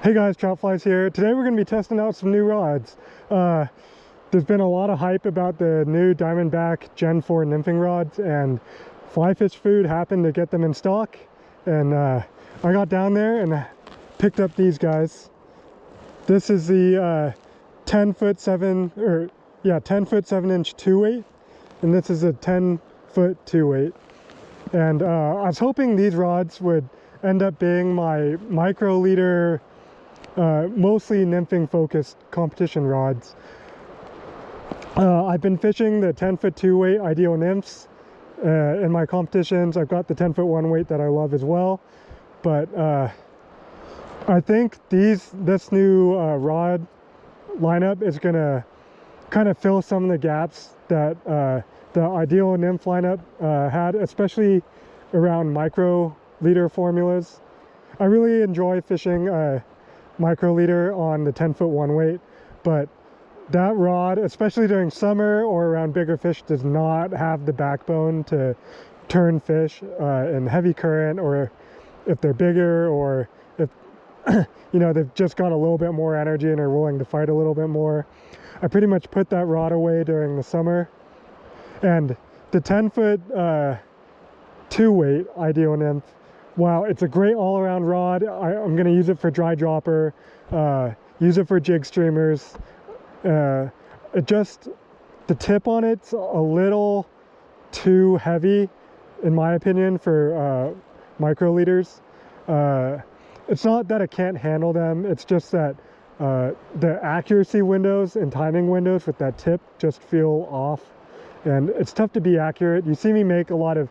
Hey guys, TroutFlies here. Today we're going to be testing out some new rods. There's been a lot of hype about the new Diamondback Gen 4 nymphing rods, and Fly Fish Food happened to get them in stock. And I got down there and picked up these guys. This is the 10-foot 7-inch 2-weight, and this is a 10-foot 2-weight. And I was hoping these rods would end up being my micro leader, mostly nymphing focused competition rods. I've been fishing the 10-foot 2-weight Ideal Nymphs in my competitions. I've got the 10-foot 1-weight that I love as well, but I think this new rod lineup is gonna kind of fill some of the gaps that the Ideal Nymph lineup had, especially around micro leader formulas. I really enjoy fishing micro leader on the 10-foot 1-weight, but that rod, especially during summer or around bigger fish, does not have the backbone to turn fish in heavy current, or if they're bigger, or if you know, they've just got a little bit more energy and are willing to fight a little bit more. I pretty much put that rod away during the summer. And the 10-foot 2-weight Ideal Nymph, while it's a great all-around rod, I'm going to use it for dry dropper, use it for jig streamers. The tip on it's a little too heavy, in my opinion, for micro leaders. It's not that it can't handle them, it's just that the accuracy windows and timing windows with that tip just feel off, and it's tough to be accurate. You see me make a lot of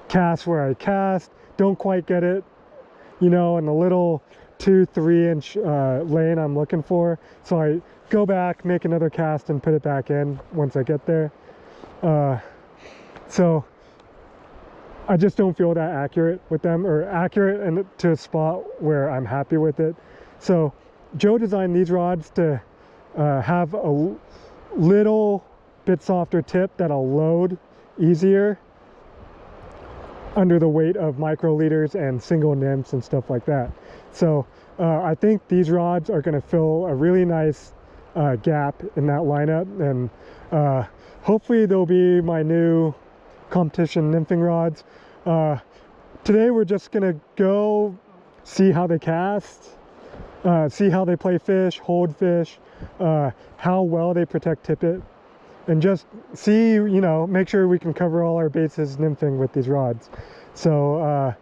casts where I cast, don't quite get it, you know, in the little 2-3 inch lane I'm looking for, so I go back, make another cast, and put it back in once I get there. So I just don't feel that accurate with them, or accurate and to a spot where I'm happy with it. So Joe designed these rods to have a little bit softer tip that'll load easier under the weight of micro leaders and single nymphs and stuff like that. So I think these rods are going to fill a really nice gap in that lineup, and hopefully they'll be my new competition nymphing rods. Today we're just gonna go see how they cast, see how they play fish, hold fish, how well they protect tippet, and just see, you know, make sure we can cover all our bases nymphing with these rods. So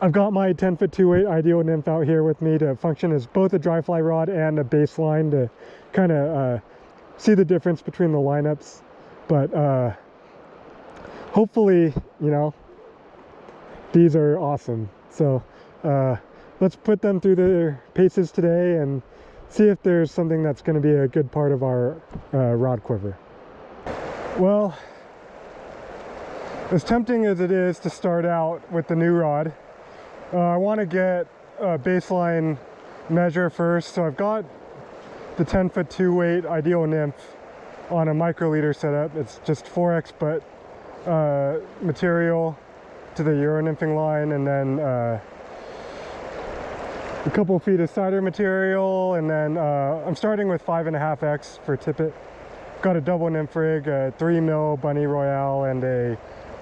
I've got my 10-foot 2-weight Ideal Nymph out here with me to function as both a dry fly rod and a baseline, to kind of see the difference between the lineups. But hopefully, you know, these are awesome. So let's put them through their paces today and see if there's something that's going to be a good part of our rod quiver. Well, as tempting as it is to start out with the new rod, I want to get a baseline measure first. So I've got the 10-foot 2-weight Ideal Nymph on a micro leader setup. It's just 4x butt material to the Euro nymphing line, and then a couple feet of cider material, and then I'm starting with 5.5x for tippet. Got a double nymph rig, a 3 mil Bunny Royale, and a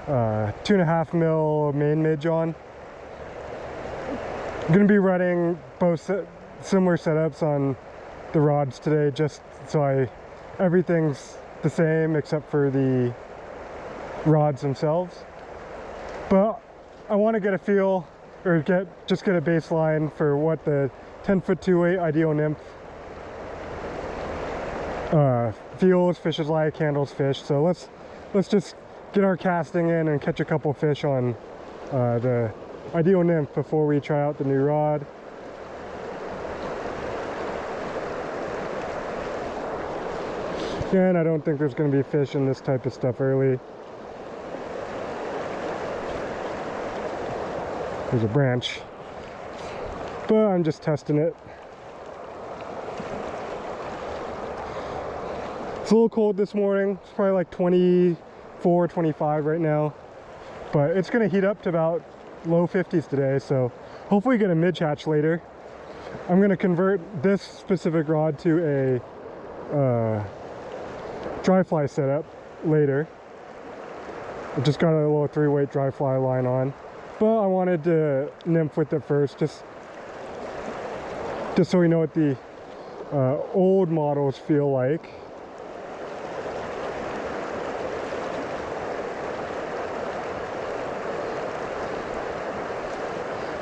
2.5 mil main midge on. I'm going to be running both similar setups on the rods today, just so everything's the same except for the rods themselves. But I want to get a feel, or just get a baseline for what the 10-foot 2-weight Ideal Nymph feels, fishes like, handles fish. So let's just get our casting in and catch a couple fish on the Ideal Nymph before we try out the new rod. And I don't think there's going to be fish in this type of stuff early. There's a branch, but I'm just testing it. It's a little cold this morning. It's probably like 24, 25 right now, but it's going to heat up to about low 50s today, so hopefully get a midge hatch later. I'm going to convert this specific rod to a dry fly setup later. I just got a little 3-weight dry fly line on, but I wanted to nymph with it first, just so we know what the old models feel like.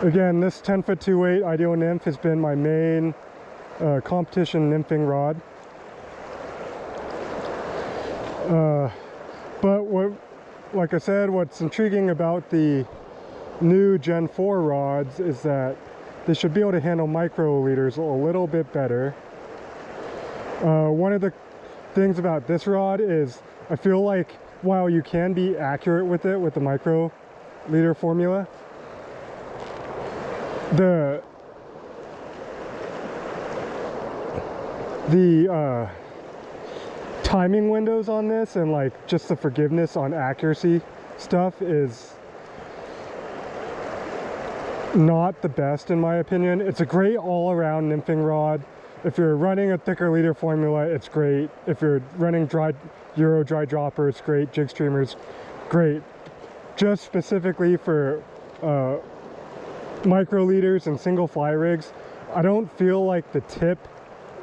Again, this 10-foot 2-weight Ideal Nymph has been my main competition nymphing rod. But like I said, what's intriguing about the new Gen 4 rods is that they should be able to handle micro leaders a little bit better. One of the things about this rod is I feel like while you can be accurate with it with the micro leader formula, the timing windows on this and like just the forgiveness on accuracy stuff is not the best in my opinion. It's a great all-around nymphing rod. If you're running a thicker leader formula, it's great. If you're running Euro dry dropper, it's great. Jig streamers, great. Just specifically for micro leaders and single fly rigs, I don't feel like the tip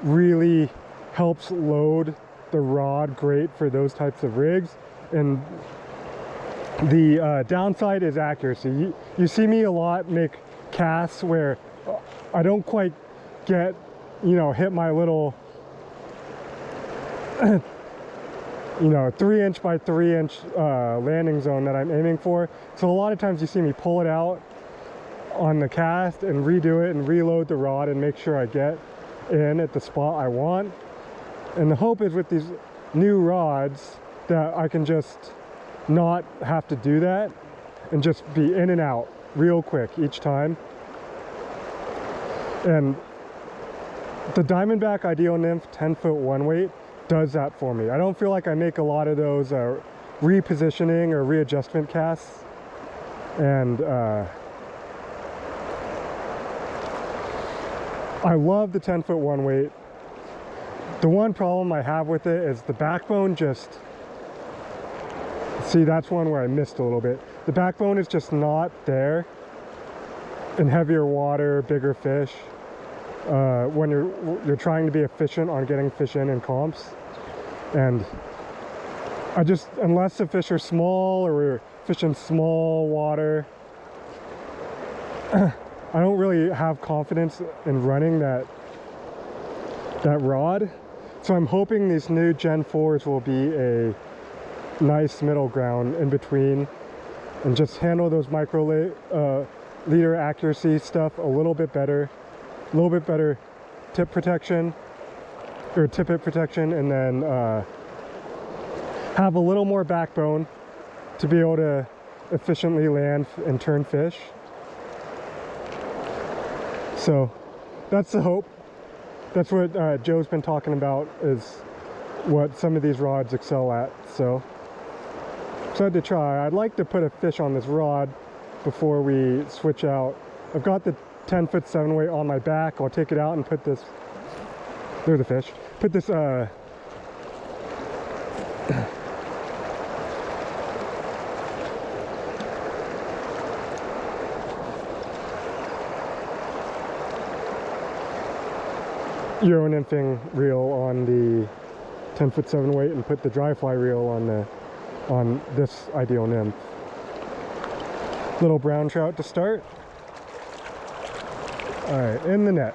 really helps load the rod great for those types of rigs. And the downside is accuracy. You see me a lot make casts where I don't quite get, you know, hit my little you know, 3-inch by 3-inch landing zone that I'm aiming for. So a lot of times you see me pull it out on the cast and redo it and reload the rod and make sure I get in at the spot I want. And the hope is with these new rods that I can just not have to do that and just be in and out real quick each time. And the Diamondback Ideal Nymph 10-foot 1-weight does that for me. I don't feel like I make a lot of those repositioning or readjustment casts. And I love the 10-foot 1-weight. The one problem I have with it is the backbone just... See, that's one where I missed a little bit. The backbone is just not there in heavier water, bigger fish. When you're trying to be efficient on getting fish in comps. And I just, unless the fish are small or we're fishing small water, I don't really have confidence in running that rod. So I'm hoping these new Gen 4s will be a nice middle ground in between and just handle those micro leader accuracy stuff a little bit better tip protection or tippet protection, and then have a little more backbone to be able to efficiently land and turn fish. So that's the hope. That's what Joe's been talking about, is what some of these rods excel at. So I had to try. I'd like to put a fish on this rod before we switch out. I've got the 10-foot 7-weight on my back. I'll take it out and put this, there's the fish, put this Euro nymphing reel on the 10-foot 7-weight and put the dry fly reel on this Ideal Nymph. Little brown trout to start. All right, in the net.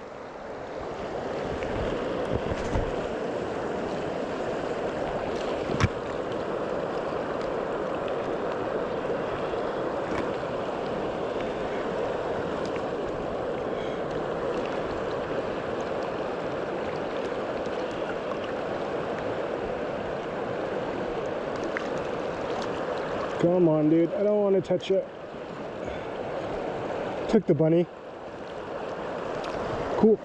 Come on, dude. I don't want to touch it. Took the bunny. Cool.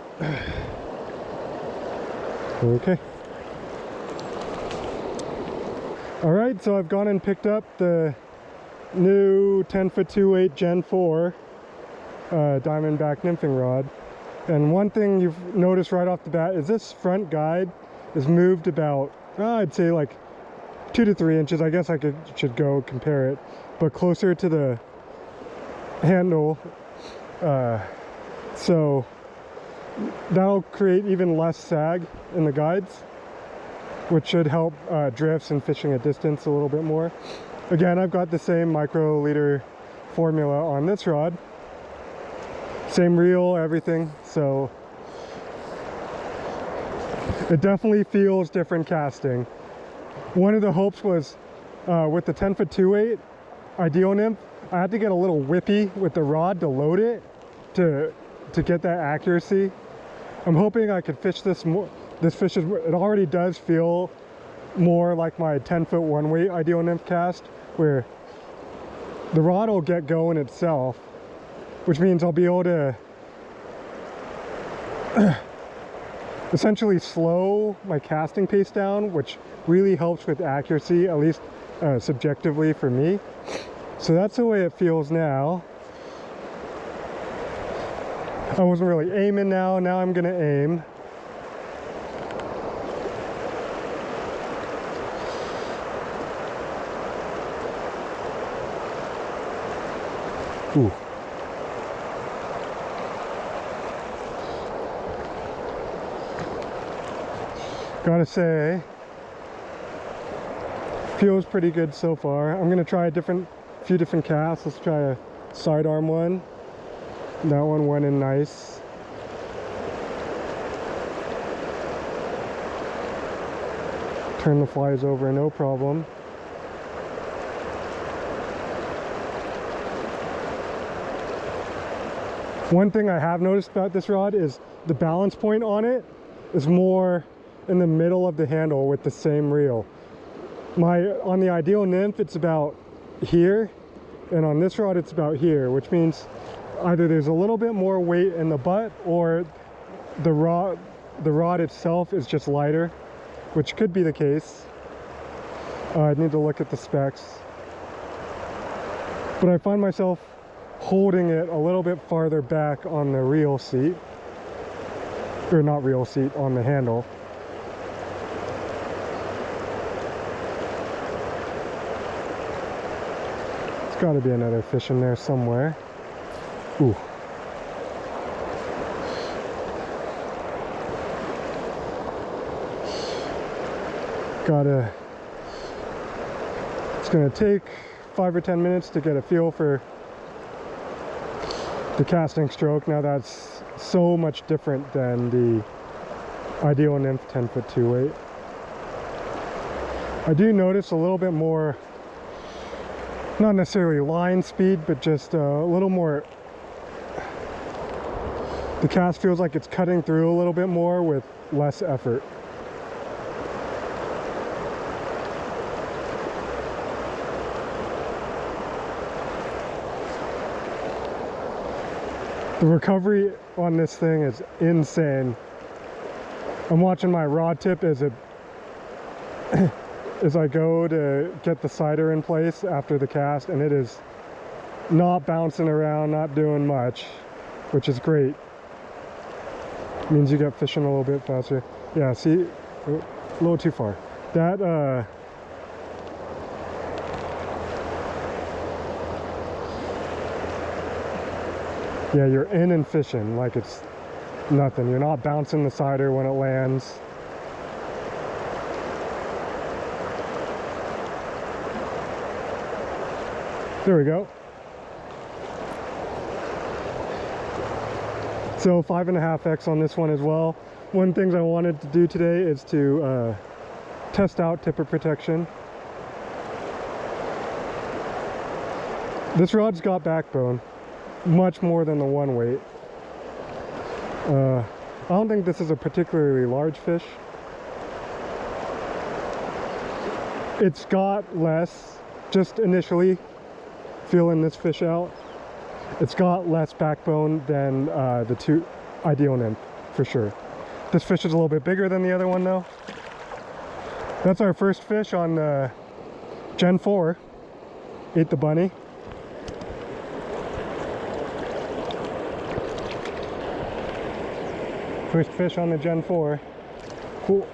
Okay. All right, so I've gone and picked up the new 10-foot 2-weight Gen 4 Diamondback nymphing rod. And one thing you've noticed right off the bat is this front guide is moved about, I'd say like 2 to 3 inches. I guess I should go compare it, but closer to the handle. So that'll create even less sag in the guides, which should help drifts and fishing at distance a little bit more. Again, I've got the same microliter formula on this rod. Same reel, everything. So it definitely feels different casting. One of the hopes was with the 10-foot 2/8 Ideal Nymph, I had to get a little whippy with the rod to load it to get that accuracy. I'm hoping I could fish this more. This fish is, it already does feel more like my 10-foot 1-weight Ideal Nymph cast, where the rod will get going itself, which means I'll be able to essentially slow my casting pace down, which really helps with accuracy, at least subjectively for me. So that's the way it feels now. I wasn't really aiming now I'm gonna aim. Ooh. Gotta say, feels pretty good so far. I'm gonna try a few different casts. Let's try a sidearm one. That one went in nice. Turn the flies over, no problem. One thing I have noticed about this rod is the balance point on it is more in the middle of the handle with the same reel. On the Ideal Nymph, it's about here, and on this rod it's about here, which means either there's a little bit more weight in the butt, or the rod itself is just lighter, which could be the case. I need to look at the specs, but I find myself holding it a little bit farther back on the reel seat, or not reel seat, on the handle. There's got to be another fish in there somewhere. Ooh. It's gonna take 5 or 10 minutes to get a feel for the casting stroke. Now that's so much different than the Ideal Nymph 10-foot 2/8. I do notice a little bit more, not necessarily line speed, but just a little more. The cast feels like it's cutting through a little bit more with less effort. The recovery on this thing is insane. I'm watching my rod tip as I go to get the sider in place after the cast, and it is not bouncing around, not doing much, which is great. It means you get fishing a little bit faster. Yeah, see, a little too far. That yeah, you're in and fishing like it's nothing. You're not bouncing the sider when it lands. There we go. So 5.5x on this one as well. One thing I wanted to do today is to test out tipper protection. This rod's got backbone, much more than the 1-weight. I don't think this is a particularly large fish. It's got less, just initially feeling this fish out, it's got less backbone than the two Ideal Nymph, for sure. This fish is a little bit bigger than the other one though. That's our first fish on Gen 4. Ate the bunny. First fish on the Gen 4. Cool.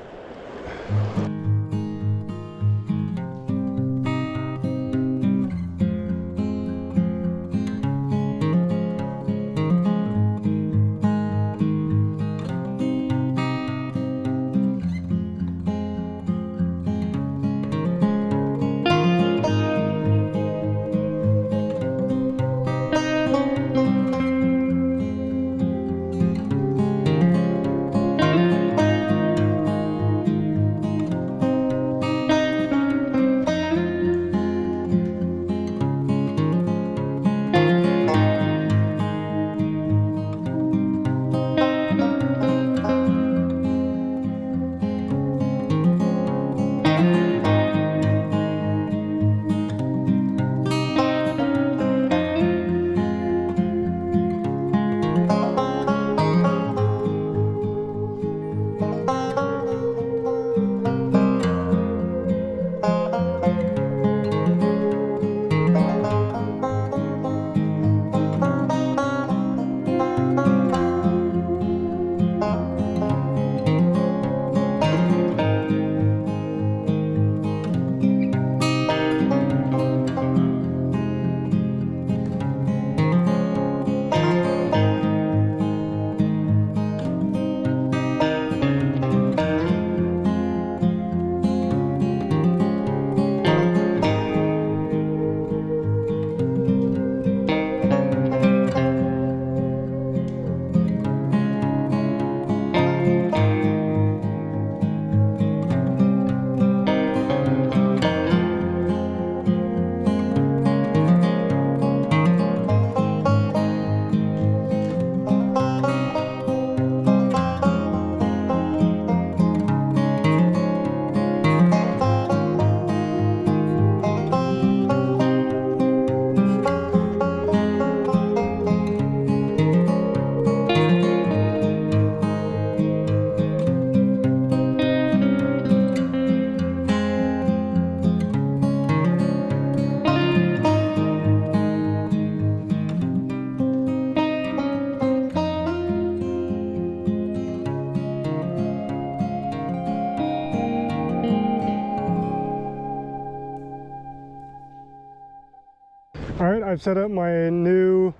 Alright, I've set up my new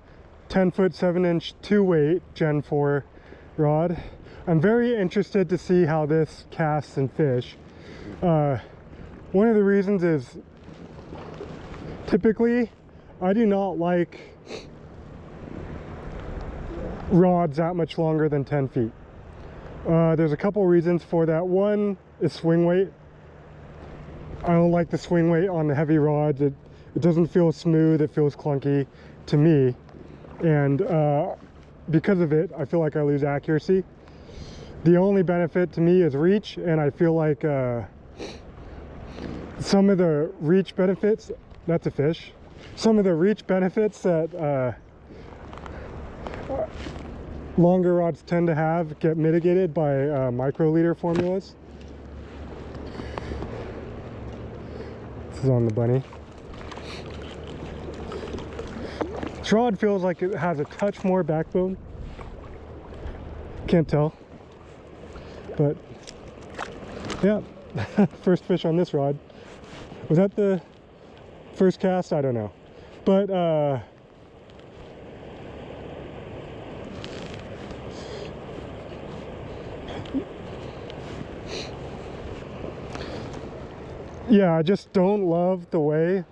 10-foot 7-inch 2-weight Gen 4 rod. I'm very interested to see how this casts and fish. One of the reasons is typically I do not like rods that much longer than 10 feet. There's a couple reasons for that. One is swing weight. I don't like the swing weight on the heavy rods. It doesn't feel smooth, it feels clunky to me, and because of it I feel like I lose accuracy. The only benefit to me is reach, and I feel like some of the reach benefits, that's a fish, some of the reach benefits that longer rods tend to have get mitigated by microliter formulas. This is on the bunny. This rod feels like it has a touch more backbone. Can't tell. But yeah, first fish on this rod. Was that the first cast? I don't know. But yeah, I just don't love the way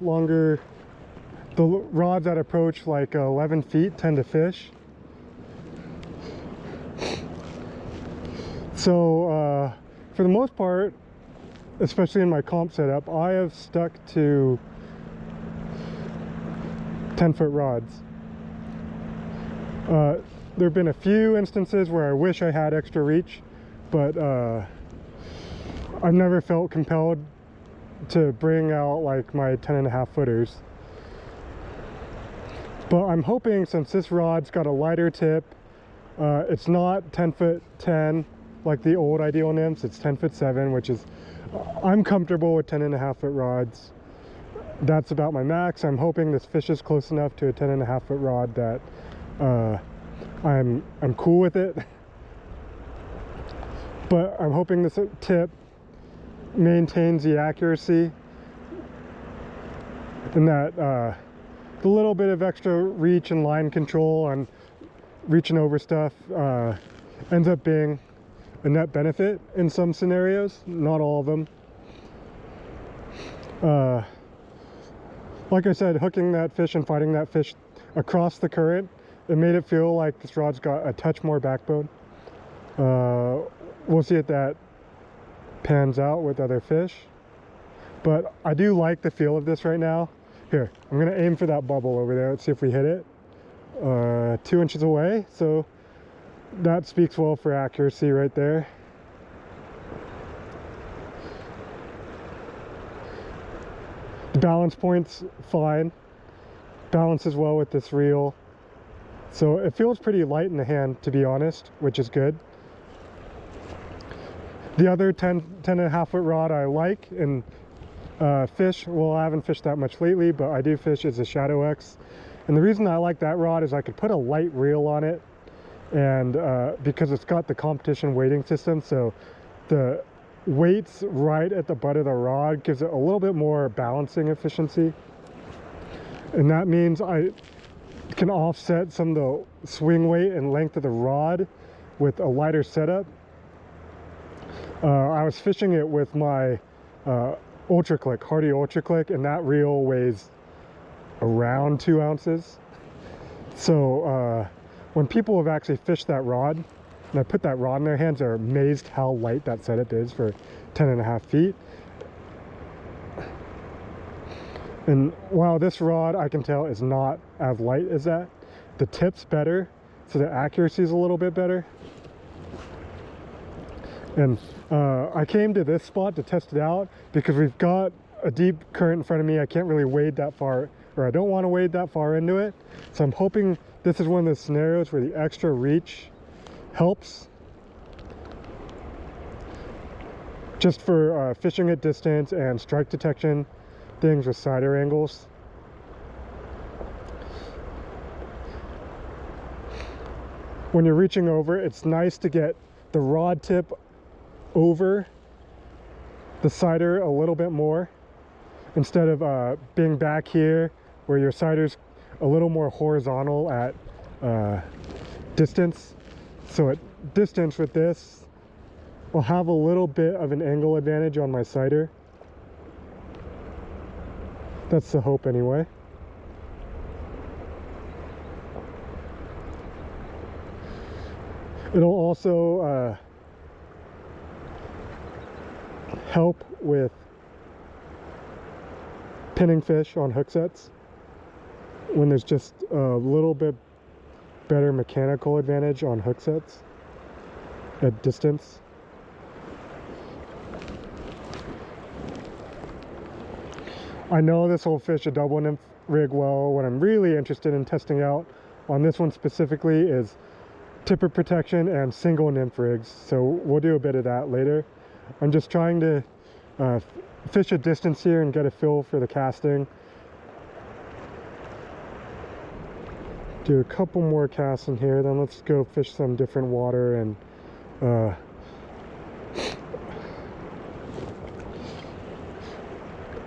the rods that approach like 11 feet tend to fish. So for the most part, especially in my comp setup, I have stuck to 10-foot rods. There have been a few instances where I wish I had extra reach, but I've never felt compelled to bring out like my 10.5 footers. But I'm hoping, since this rod's got a lighter tip, it's not 10-foot 10 like the old Ideal Nymphs, it's 10-foot 7, which is, I'm comfortable with 10.5 foot rods. That's about my max. I'm hoping this fish is close enough to a 10.5 foot rod that I'm cool with it. but I'm hoping this tip maintains the accuracy and that the little bit of extra reach and line control on reaching over stuff ends up being a net benefit in some scenarios, not all of them. Like I said, hooking that fish and fighting that fish across the current, it made it feel like this rod's got a touch more backbone. We'll see if that pans out with other fish, but I do like the feel of this right now. Here, I'm gonna aim for that bubble over there. Let's see if we hit it. 2 inches away, so that speaks well for accuracy right there. The balance point's fine, balances well with this reel, so it feels pretty light in the hand, to be honest, which is good. The other 10.5 foot rod I like and fish, well, I haven't fished that much lately, but I do fish, is a Shadow X. And the reason I like that rod is I could put a light reel on it, and because it's got the competition weighting system, so the weights right at the butt of the rod gives it a little bit more balancing efficiency, and that means I can offset some of the swing weight and length of the rod with a lighter setup. I was fishing it with my Ultra Click, Hardy Ultra Click, and that reel weighs around 2 ounces. So when people have actually fished that rod and I put that rod in their hands, they're amazed how light that setup is for 10.5 feet. And while this rod, I can tell, is not as light as that, the tip's better, so the accuracy is a little bit better. And I came to this spot to test it out because we've got a deep current in front of me. I can't really wade that far, or I don't want to wade that far into it. So I'm hoping this is one of those scenarios where the extra reach helps. Just for fishing at distance and strike detection things with sider angles. When you're reaching over, it's nice to get the rod tip over the sider a little bit more, instead of being back here where your sider's a little more horizontal at distance. So at distance with this, I'll have a little bit of an angle advantage on my sider. That's the hope anyway. It'll also help with pinning fish on hook sets when there's just a little bit better mechanical advantage on hook sets at distance. I know this will fish a double nymph rig well. What I'm really interested in testing out on this one specifically is tipper protection and single nymph rigs, so we'll do a bit of that later. I'm just trying to fish a distance here and get a feel for the casting. Do a couple more casts in here, then let's go fish some different water. And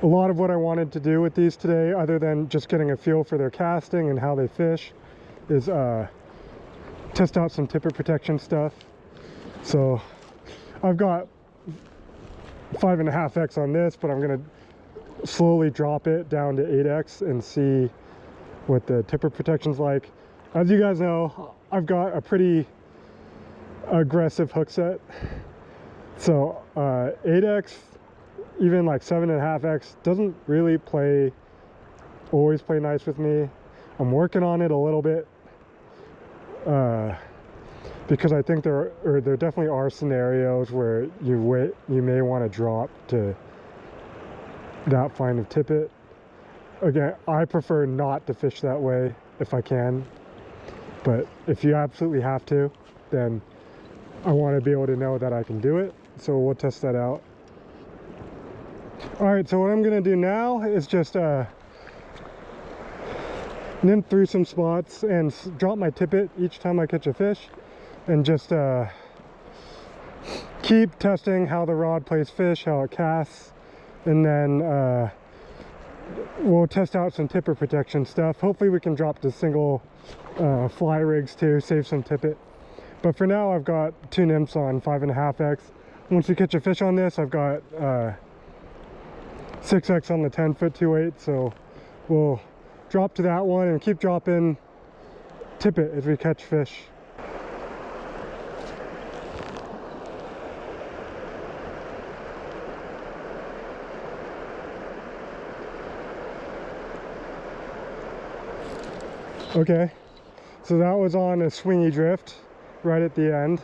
a lot of what I wanted to do with these today, other than just getting a feel for their casting and how they fish, is test out some tipper protection stuff. So I've got 5.5x on this, but I'm gonna slowly drop it down to 8x and see what the tipper protection's like. As you guys know, I've got a pretty aggressive hook set, so 8x, even like 7.5x doesn't really always play nice with me. I'm working on it a little bit because I think there definitely are scenarios where you may want to drop to that fine of tippet. Again, I prefer not to fish that way if I can, but if you absolutely have to, then I want to be able to know that I can do it, so we'll test that out. Alright, so what I'm going to do now is just nymph through some spots and drop my tippet each time I catch a fish, and just keep testing how the rod plays fish, how it casts, and then we'll test out some tipper protection stuff. Hopefully we can drop to single fly rigs too, save some tippet. But for now I've got 2 nymphs on 5.5X. Once we catch a fish on this, I've got 6X on the 10-foot 2.8, so we'll drop to that one and keep dropping tippet as we catch fish. Okay, so that was on a swingy drift right at the end.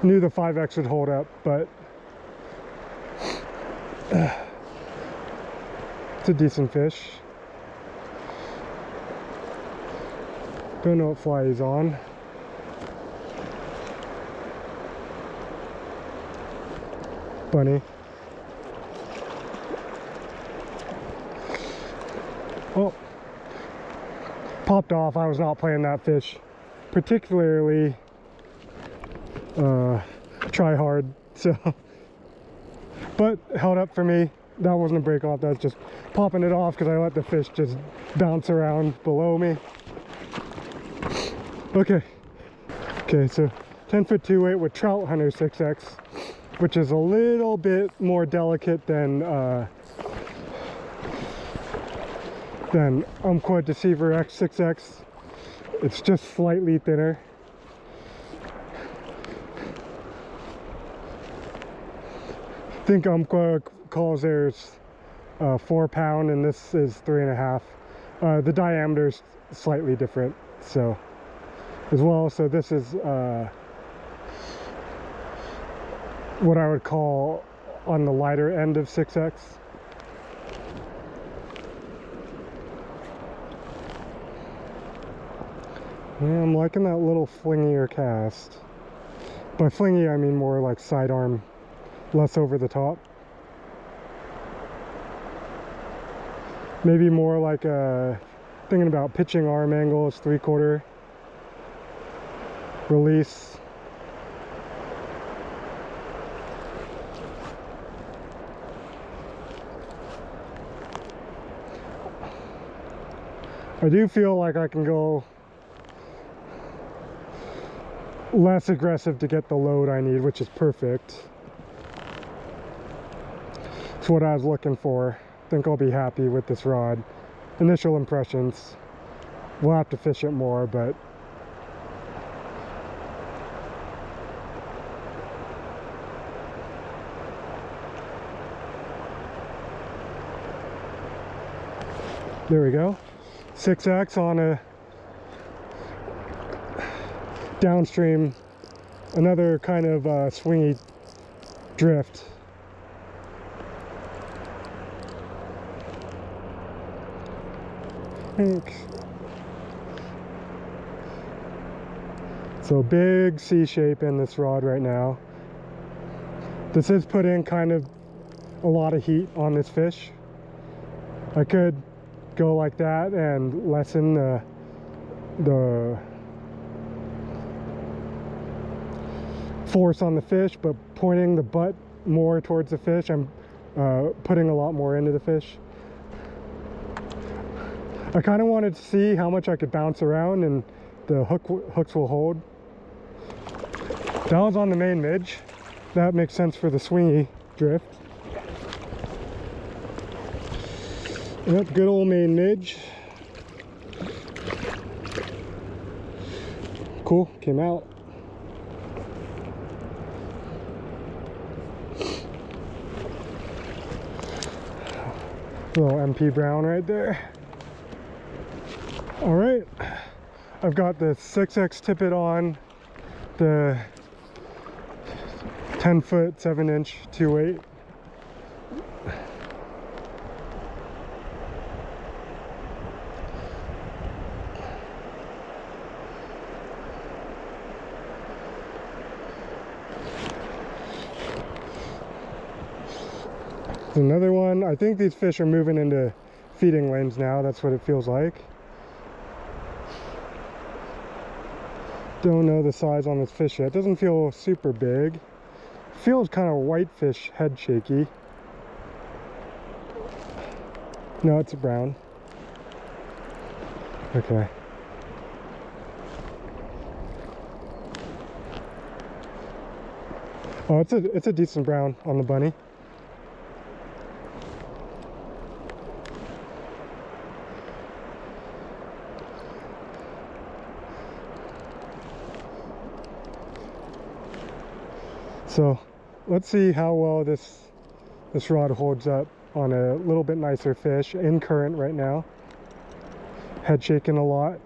Knew the 5X would hold up, but it's a decent fish. Don't know what fly he's on. Bunny. Oh, popped off. I was not playing that fish particularly try hard, so, but held up for me. That wasn't a break off, that's just popping it off because I let the fish just bounce around below me. Okay, so 10-foot 2.8 with Trout Hunter 6X, which is a little bit more delicate than Umpqua Deceiver X 6X. It's just slightly thinner. I think Umpqua calls theirs 4 pound and this is 3.5. The diameter's slightly different, so as well. So this is what I would call on the lighter end of 6X. Yeah, I'm liking that little flingier cast. By flingy I mean more like sidearm, less over the top. Maybe more like thinking about pitching arm angle is 3/4 release. I do feel like I can go less aggressive to get the load I need, which is perfect. It's what I was looking for. I think I'll be happy with this rod. Initial impressions. We'll have to fish it more, but there we go. 6X on a downstream, another kind of swingy drift. Thanks. So big C shape in this rod right now. This has put in kind of a lot of heat on this fish. I could go like that and lessen the force on the fish, but pointing the butt more towards the fish, I'm putting a lot more into the fish. I kind of wanted to see how much I could bounce around and the hooks will hold. That was on the main midge. That makes sense for the swingy drift. Yep, good old main midge. Cool, came out. Little MP Brown right there. All right, I've got the 6X tippet on, the 10-foot 7-inch 2.8. Another one. I think these fish are moving into feeding lanes now. That's what it feels like. Don't know the size on this fish yet. It doesn't feel super big. Feels kind of whitefish head shaky. No, it's a brown. Okay. Oh, it's a decent brown on the bunny. So let's see how well this rod holds up on a little bit nicer fish in current right now. Head shaking a lot.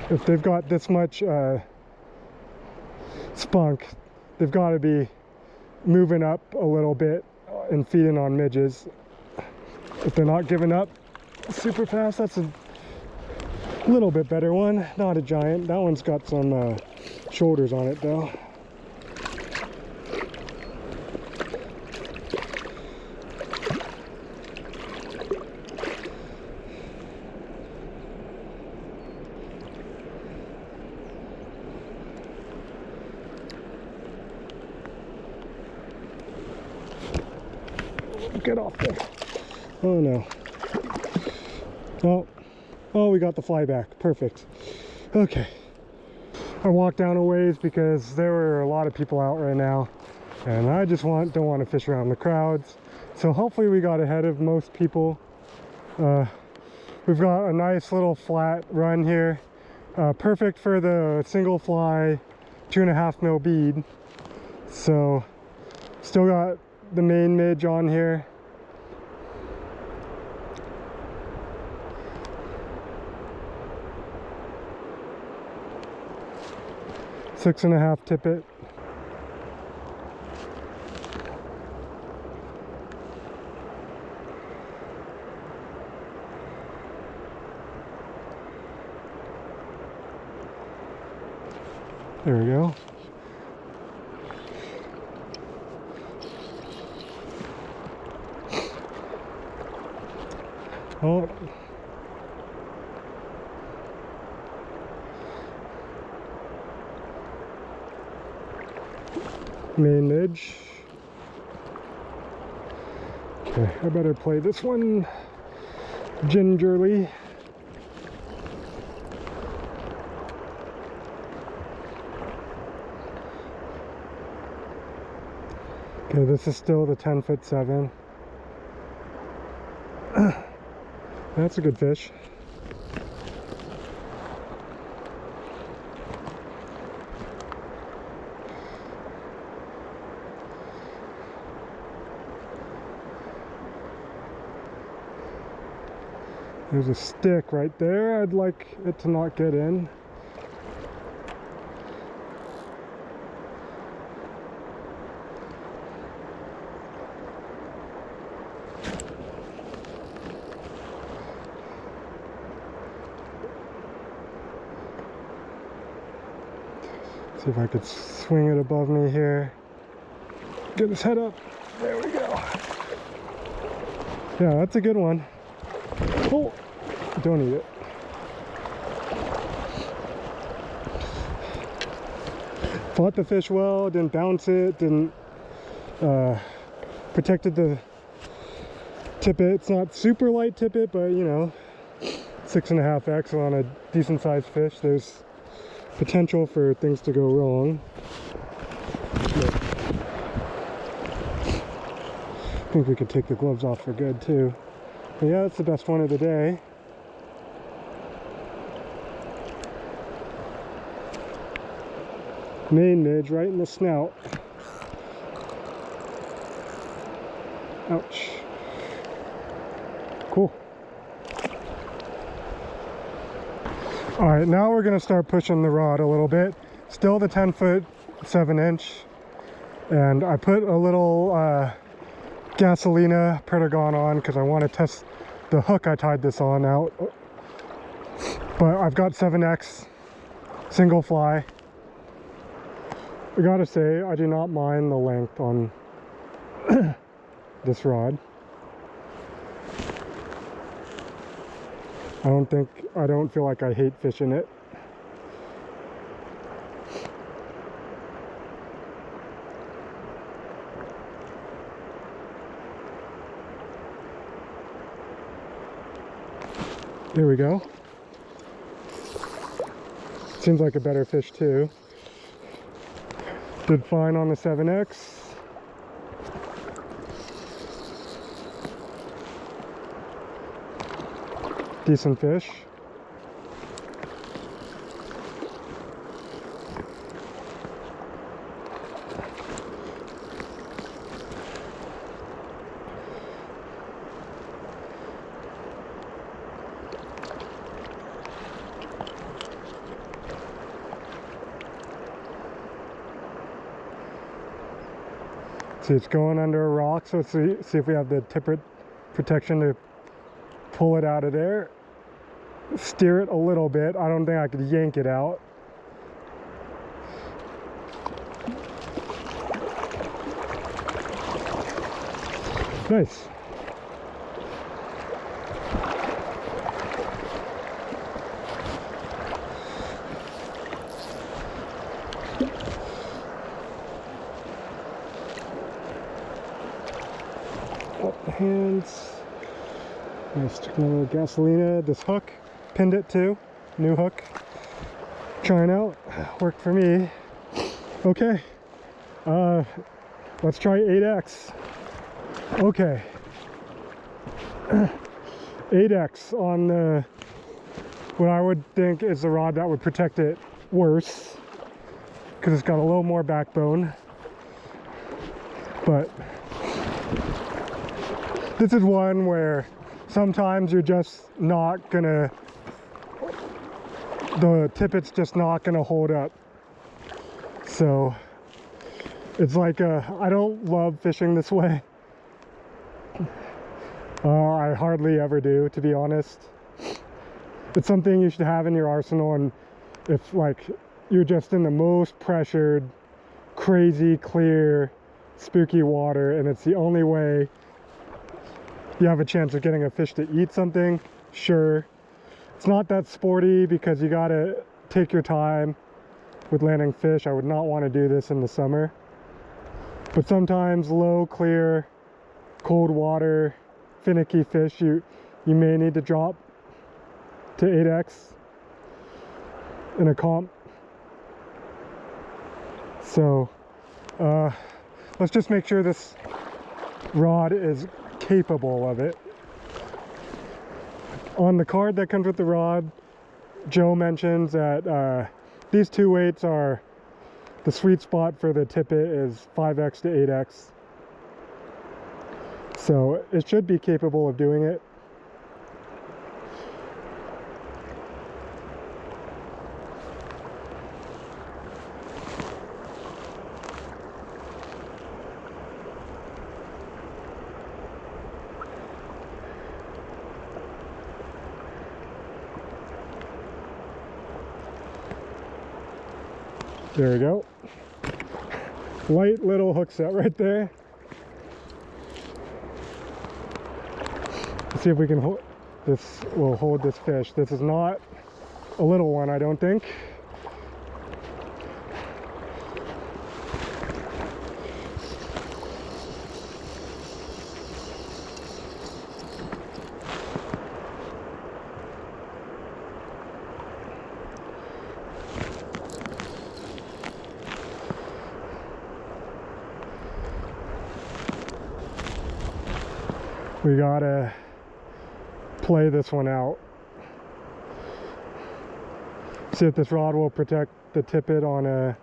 If they've got this much spunk, they've got to be moving up a little bit and feeding on midges. If they're not giving up super fast, that's a little bit better one. Not a giant. That one's got some shoulders on it though. Get off there. Oh no. Oh, we got the fly back. Perfect. Okay. I walked down a ways because there were a lot of people out right now, and I just don't want to fish around the crowds. So hopefully we got ahead of most people. We've got a nice little flat run here. Perfect for the single fly 2.5 mil bead. So still got the main midge on here. Six and a half tippet. There we go. Oh. Main midge. Okay, I better play this one gingerly. Okay, this is still the 10'7". That's a good fish. There's a stick right there. I'd like it to not get in. See if I could swing it above me here. Get his head up. There we go. Yeah, that's a good one. Oh, don't eat it. Fought the fish well, didn't bounce it, didn't protected the tippet. It's not super light tippet, but you know, 6.5X on a decent sized fish. There's potential for things to go wrong. But I think we could take the gloves off for good too. But yeah, that's the best one of the day. Main midge right in the snout. Ouch. Cool. All right, now we're gonna start pushing the rod a little bit. Still the 10'7", and I put a little Gasolina Perdigon on because I want to test the hook I tied this on out. But I've got 7X single fly. I gotta say, I do not mind the length on this rod. I don't feel like I hate fishing it. There we go. Seems like a better fish too. Did fine on the 7X. Decent fish. See, it's going under a rock, so let's see if we have the tipper protection to pull it out of there. Steer it a little bit. I don't think I could yank it out. Nice. Up the hands. Nice, took a little Gasolina. This hook, pinned it too. New hook. Trying out. Worked for me. Okay. Let's try 8X. Okay. 8X on what I would think is the rod that would protect it worse, because it's got a little more backbone. But this is one where sometimes you're just not gonna, the tippet's just not gonna hold up. So it's like I don't love fishing this way. I hardly ever do, to be honest. It's something you should have in your arsenal, and if like you're just in the most pressured, crazy, clear, spooky water, and it's the only way you have a chance of getting a fish to eat something, sure. It's not that sporty because you gotta take your time with landing fish. I would not want to do this in the summer. But sometimes low, clear, cold water, finicky fish, you may need to drop to 8X in a comp. So let's just make sure this rod is capable of it. On the card that comes with the rod, Joe mentions that these two weights are the sweet spot for the tippet is 5X to 8X. So it should be capable of doing it. There we go. Light little hook set right there. Let's see if we can hold this. Will hold this fish. This is not a little one, I don't think. We gotta play this one out. See if this rod will protect the tippet on a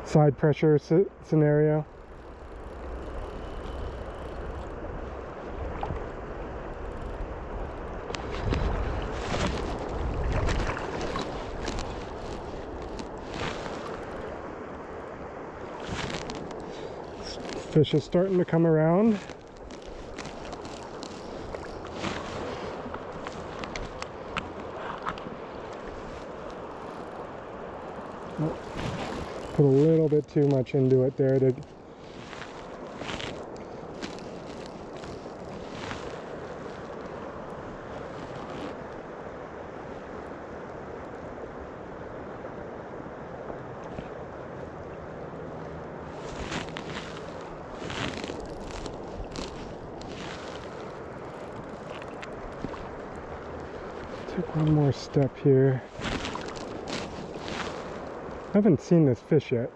side pressure scenario. Fish is starting to come around. Put a little bit too much into it there to Take one more step here. I haven't seen this fish yet.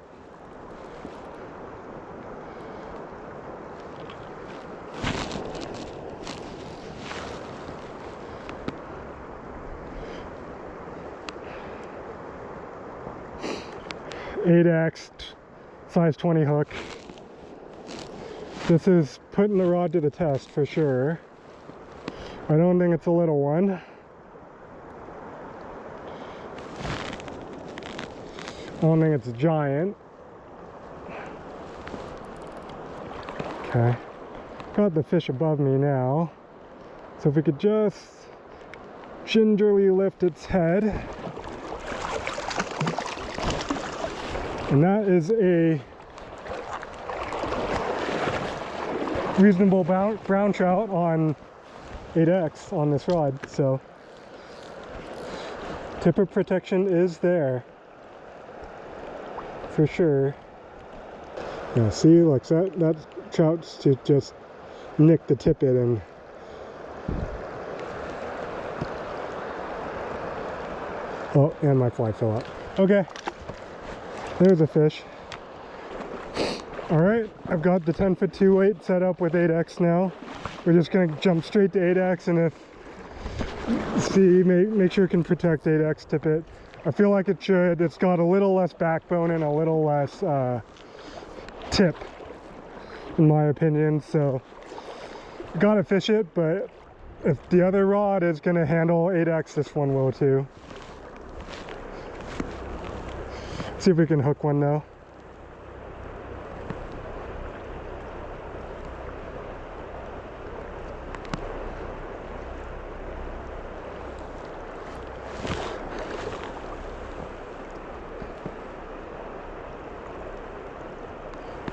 (8X) size 20 hook. This is putting the rod to the test for sure. I don't think it's a little one. I don't think it's giant. Okay, got the fish above me now. So if we could just gingerly lift its head. And that is a reasonable brown trout on 8X on this rod. So tipper protection is there for sure. Yeah, see, look, that trout's to just nick the tippet and oh, and my fly fell out. Okay, there's a fish. All right, I've got the 10-foot 2 weight set up with 8X now. We're just gonna jump straight to 8X, and make sure it can protect 8X tippet. I feel like it should. It's got a little less backbone and a little less tip, in my opinion. So gotta fish it, but if the other rod is gonna handle 8X, this one will too. See if we can hook one though.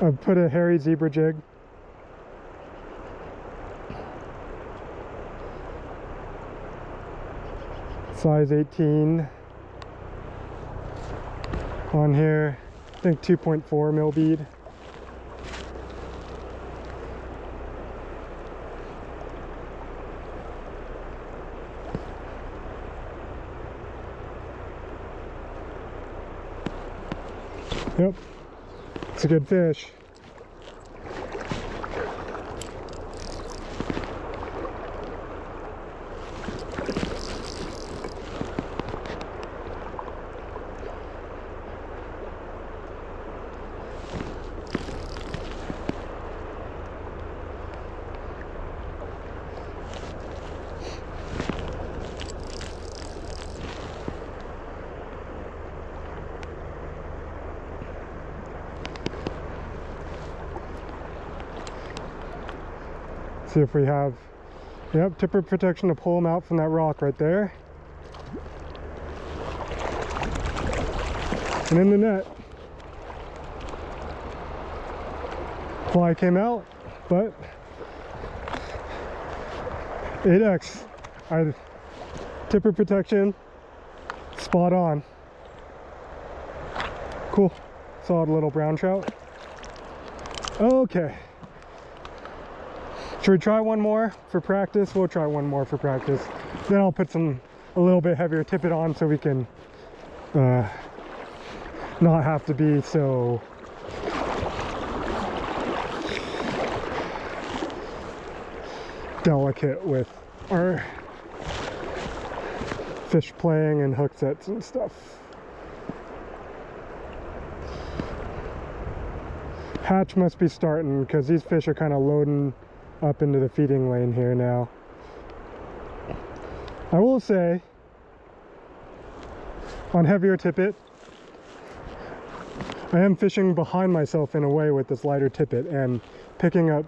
I've put a hairy zebra jig. Size 18 on here. I think 2.4 mil bead. Yep. It's a good fish. See if we have, yep, tipper protection to pull them out from that rock right there. And in the net. Fly came out, but 8X. Tipper protection, spot on. Cool, solid little brown trout. Okay. Should we try one more for practice? We'll try one more for practice. Then I'll put a little bit heavier tippet on so we can not have to be so delicate with our fish playing and hook sets and stuff. Hatch must be starting because these fish are kind of loading up into the feeding lane here now. I will say, on heavier tippet, I am fishing behind myself in a way with this lighter tippet and picking up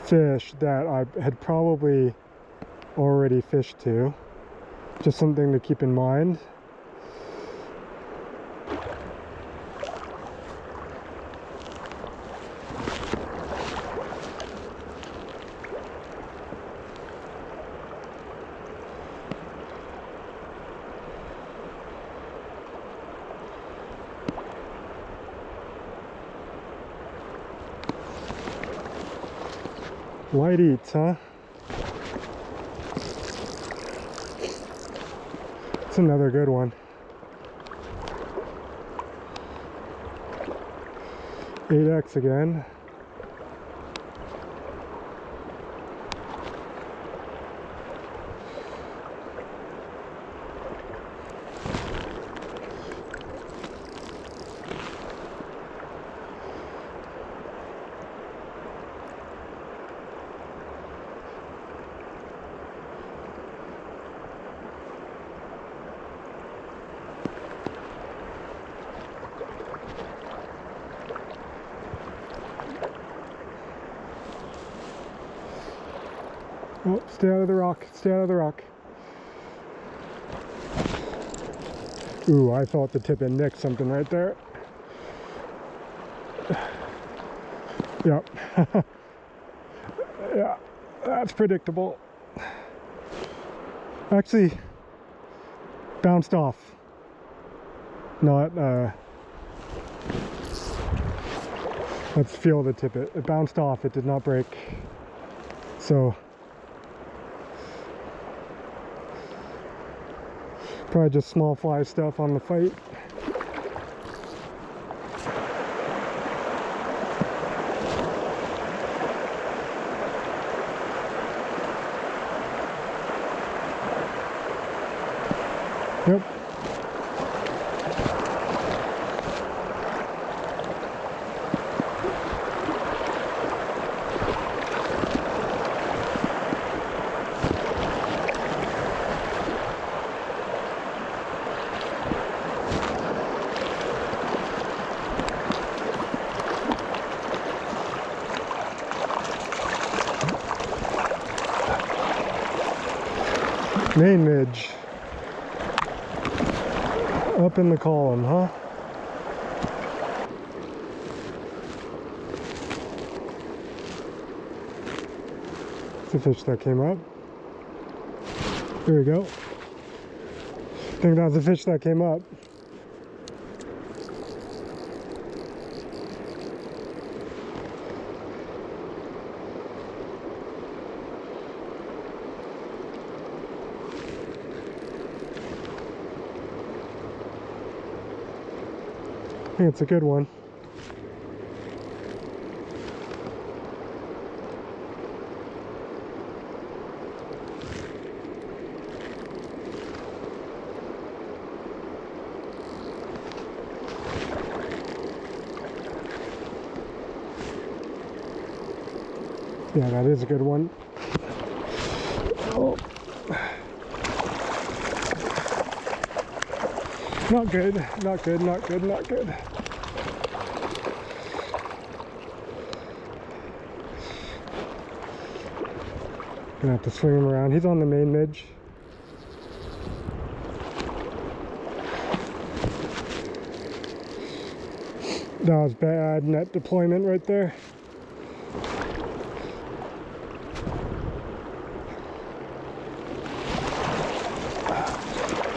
fish that I had probably already fished to. Just something to keep in mind. Light eats, huh? It's another good one. 8X again. Oh, stay out of the rock, stay out of the rock. Ooh, I thought the tip had nicked something right there. Yep. Yeah, that's predictable. Actually, bounced off. Not, let's feel the tip. It bounced off, it did not break. So, probably just small fly stuff on the fight. Yep. Main midge. Up in the column, huh? It's a fish that came up. There we go. I think that was a fish that came up. I think it's a good one. Yeah, that is a good one. Oh. Not good, not good, not good, not good. Gonna have to swing him around. He's on the main midge. That was bad net deployment right there.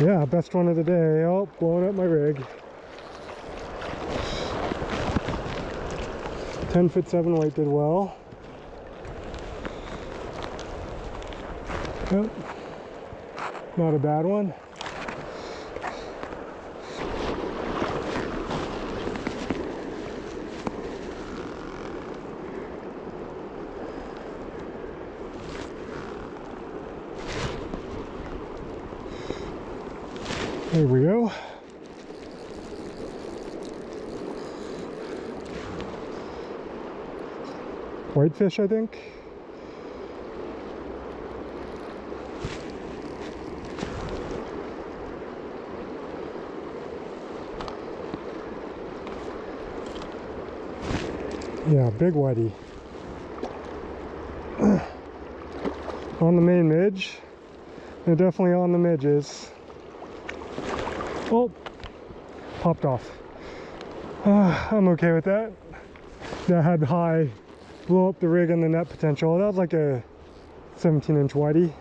Yeah, best one of the day. Oh, blowing up my rig. 10'7" weight did well. Yep. Not a bad one. There we go. Whitefish, I think. Yeah, big whitey. On the main midge. They're definitely on the midges. Oh, popped off. I'm okay with that. That had high, blow up the rig and the net potential. That was like a 17-inch whitey.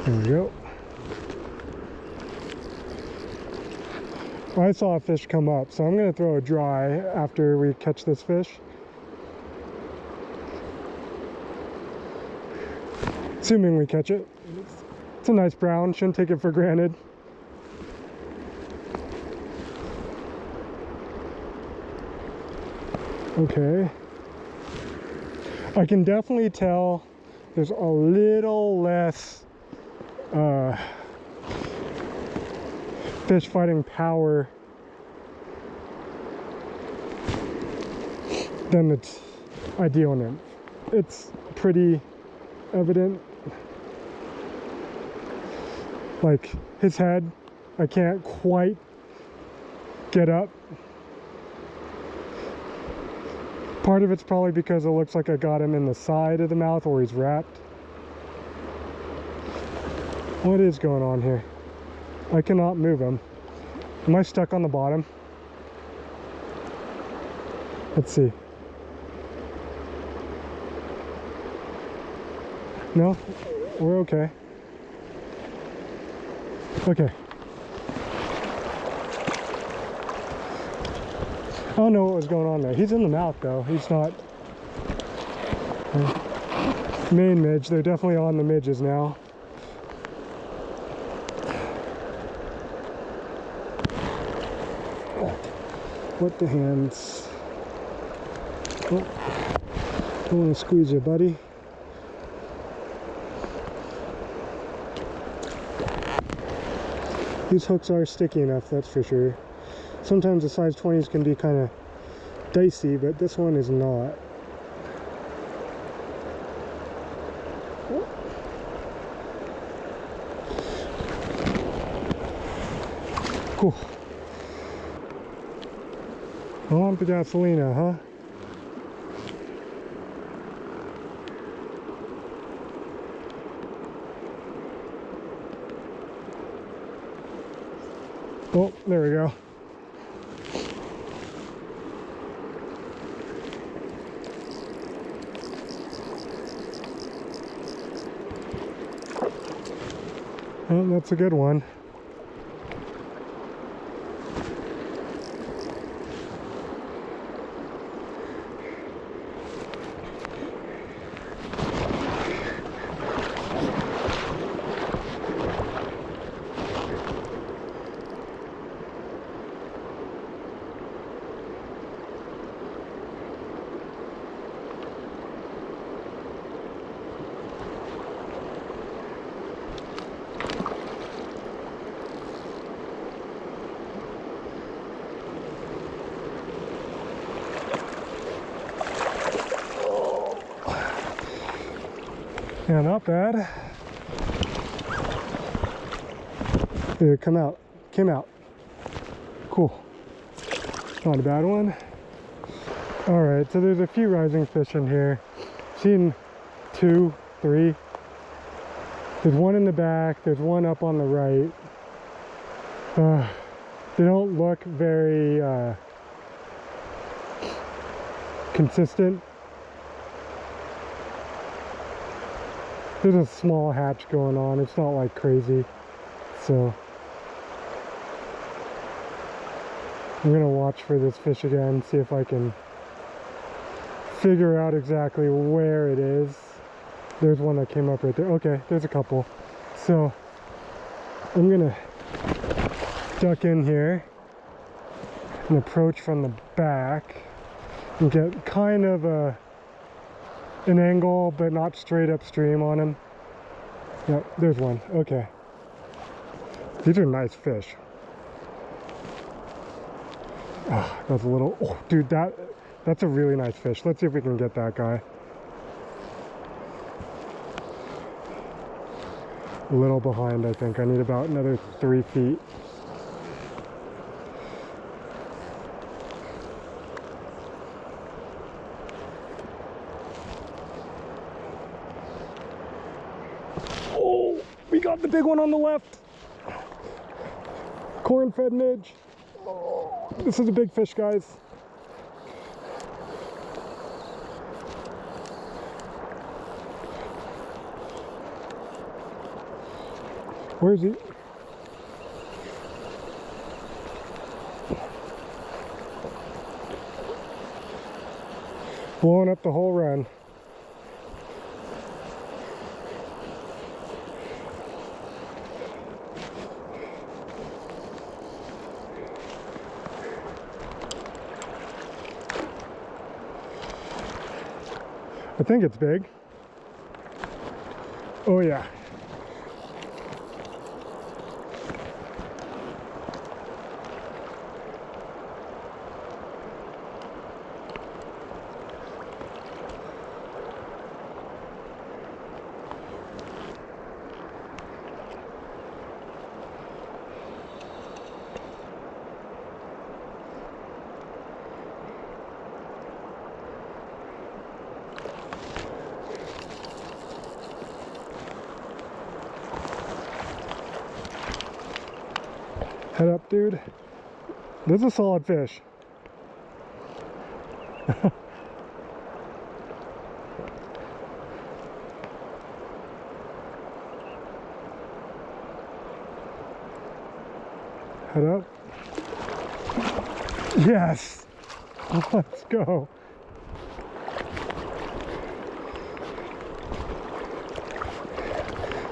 There we go. I saw a fish come up, so I'm going to throw a dry after we catch this fish. assuming we catch it. It's a nice brown, shouldn't take it for granted. Okay. I can definitely tell there's a little less fish fighting power than its Ideal Nymph. It's pretty evident. Like his head, I can't quite get up. Part of it's probably because it looks like I got him in the side of the mouth or he's wrapped. What is going on here? I cannot move him. Am I stuck on the bottom? Let's see. No, we're okay. Okay. I don't know what was going on there. He's in the mouth though. He's not main midge. They're definitely on the midges now. What the hands? Oh, don't want to squeeze you, buddy. These hooks are sticky enough, that's for sure. Sometimes the size 20s can be kind of dicey, but this one is not. Cool. On to Gasolina, huh? Oh, there we go. Oh, that's a good one. Yeah, not bad. Here, come out. Came out. Cool. Not a bad one. Alright, so there's a few rising fish in here. Seen 2, 3. There's one in the back. There's one up on the right. They don't look very consistent. There's a small hatch going on. It's not like crazy. So I'm gonna watch for this fish again, see if I can figure out exactly where it is. There's one that came up right there. Okay, there's a couple. So I'm gonna duck in here and approach from the back and get kind of an angle, but not straight upstream on him. Yep, there's one. Okay. These are nice fish. Oh, that's a little... Oh, dude, that's a really nice fish. Let's see if we can get that guy. A little behind, I think. I need about another 3 feet. We got the big one on the left. Corn-fed midge. Oh, this is a big fish, guys. Where is he? Blowing up the whole run. I think it's big. Oh yeah. Head up, dude. This is a solid fish. Head up. Yes! Let's go.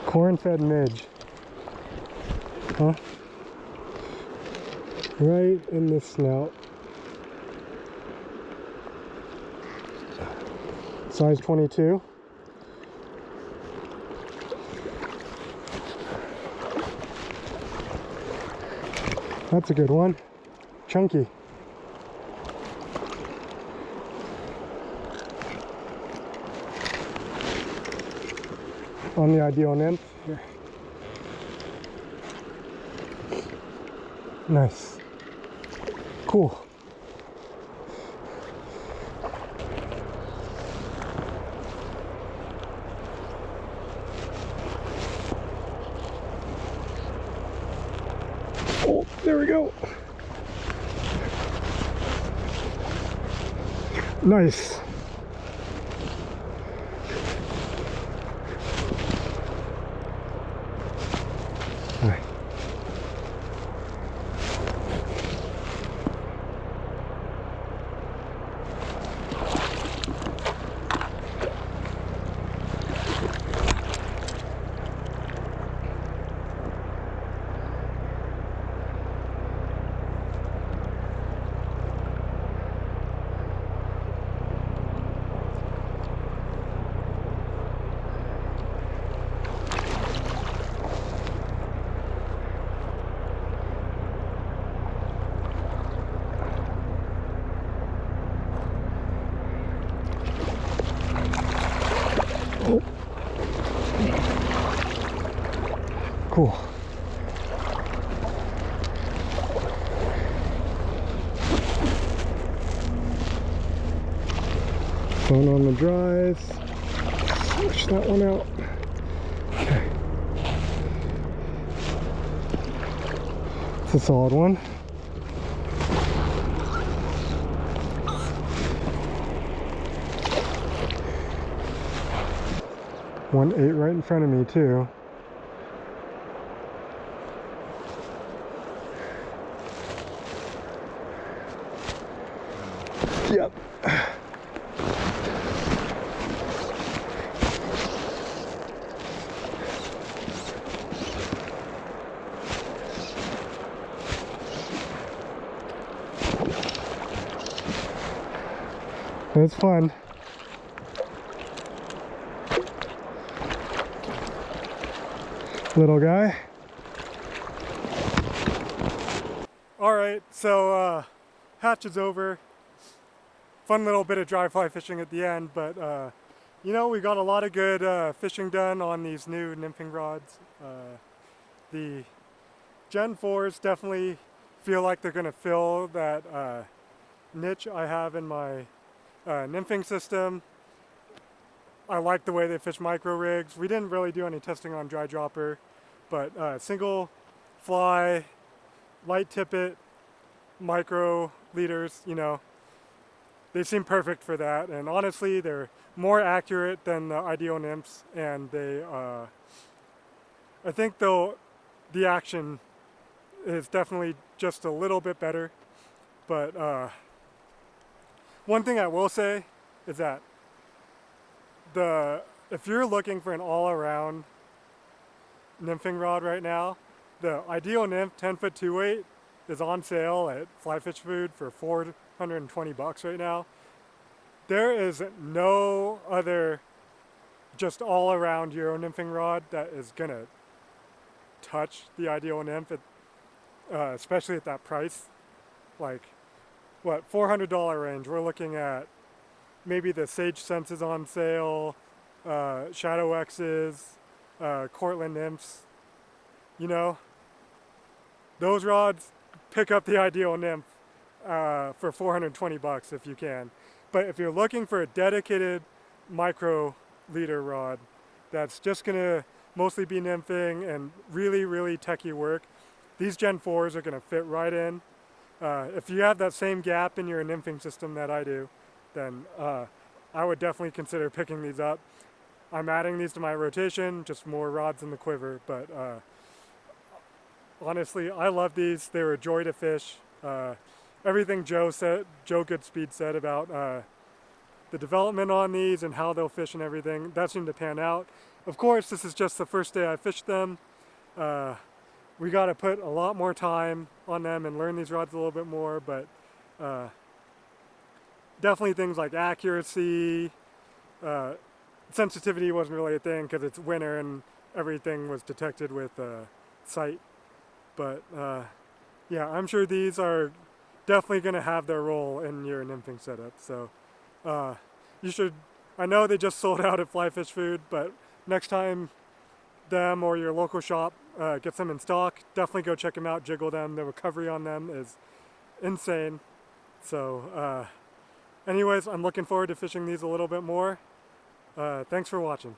Corn-fed midge. Huh? Right in the snout. Size 22. That's a good one. Chunky. On the Ideal Nymph. Here. Nice. Cool. Oh, there we go. Nice. All right. Oh. Cool. Phone on the drive. Switch that one out. Okay. It's a solid one. One 8 right in front of me too. Yep. It's fun. Little guy. All right, so hatch is over. Fun little bit of dry fly fishing at the end, but you know, we got a lot of good fishing done on these new nymphing rods. The Gen 4s definitely feel like they're gonna fill that niche I have in my nymphing system. I like the way they fish micro rigs. We didn't really do any testing on dry dropper, but single fly, light tippet, micro leaders, you know, they seem perfect for that. And honestly, they're more accurate than the Ideal Nymphs, and they, I think though the action is definitely just a little bit better. But one thing I will say is that if you're looking for an all-around nymphing rod right now, the Ideal Nymph 10-foot 2-weight is on sale at Fly Fish Food for $420 right now. There is no other just all around Euro nymphing rod that is gonna touch the Ideal Nymph, especially at that price. Like, what, $400 range. We're looking at maybe the Sage Senses on sale, Shadow X's, Cortland Nymphs. You know, those rods, pick up the Ideal Nymph for 420 bucks if you can. But if you're looking for a dedicated micro leader rod that's just gonna mostly be nymphing and really, really techie work, these Gen 4s are gonna fit right in. If you have that same gap in your nymphing system that I do, then I would definitely consider picking these up. I'm adding these to my rotation, just more rods in the quiver, but honestly, I love these. They were a joy to fish. Everything Joe Goodspeed said about the development on these and how they'll fish and everything, that seemed to pan out. Of course, this is just the first day I fished them. We got to put a lot more time on them and learn these rods a little bit more, but definitely things like accuracy, sensitivity wasn't really a thing because it's winter and everything was detected with sight. But yeah, I'm sure these are definitely going to have their role in your nymphing setup. So you should, I know they just sold out at Fly Fish Food, but next time them or your local shop gets them in stock, definitely go check them out, jiggle them. The recovery on them is insane. So anyways, I'm looking forward to fishing these a little bit more. Thanks for watching.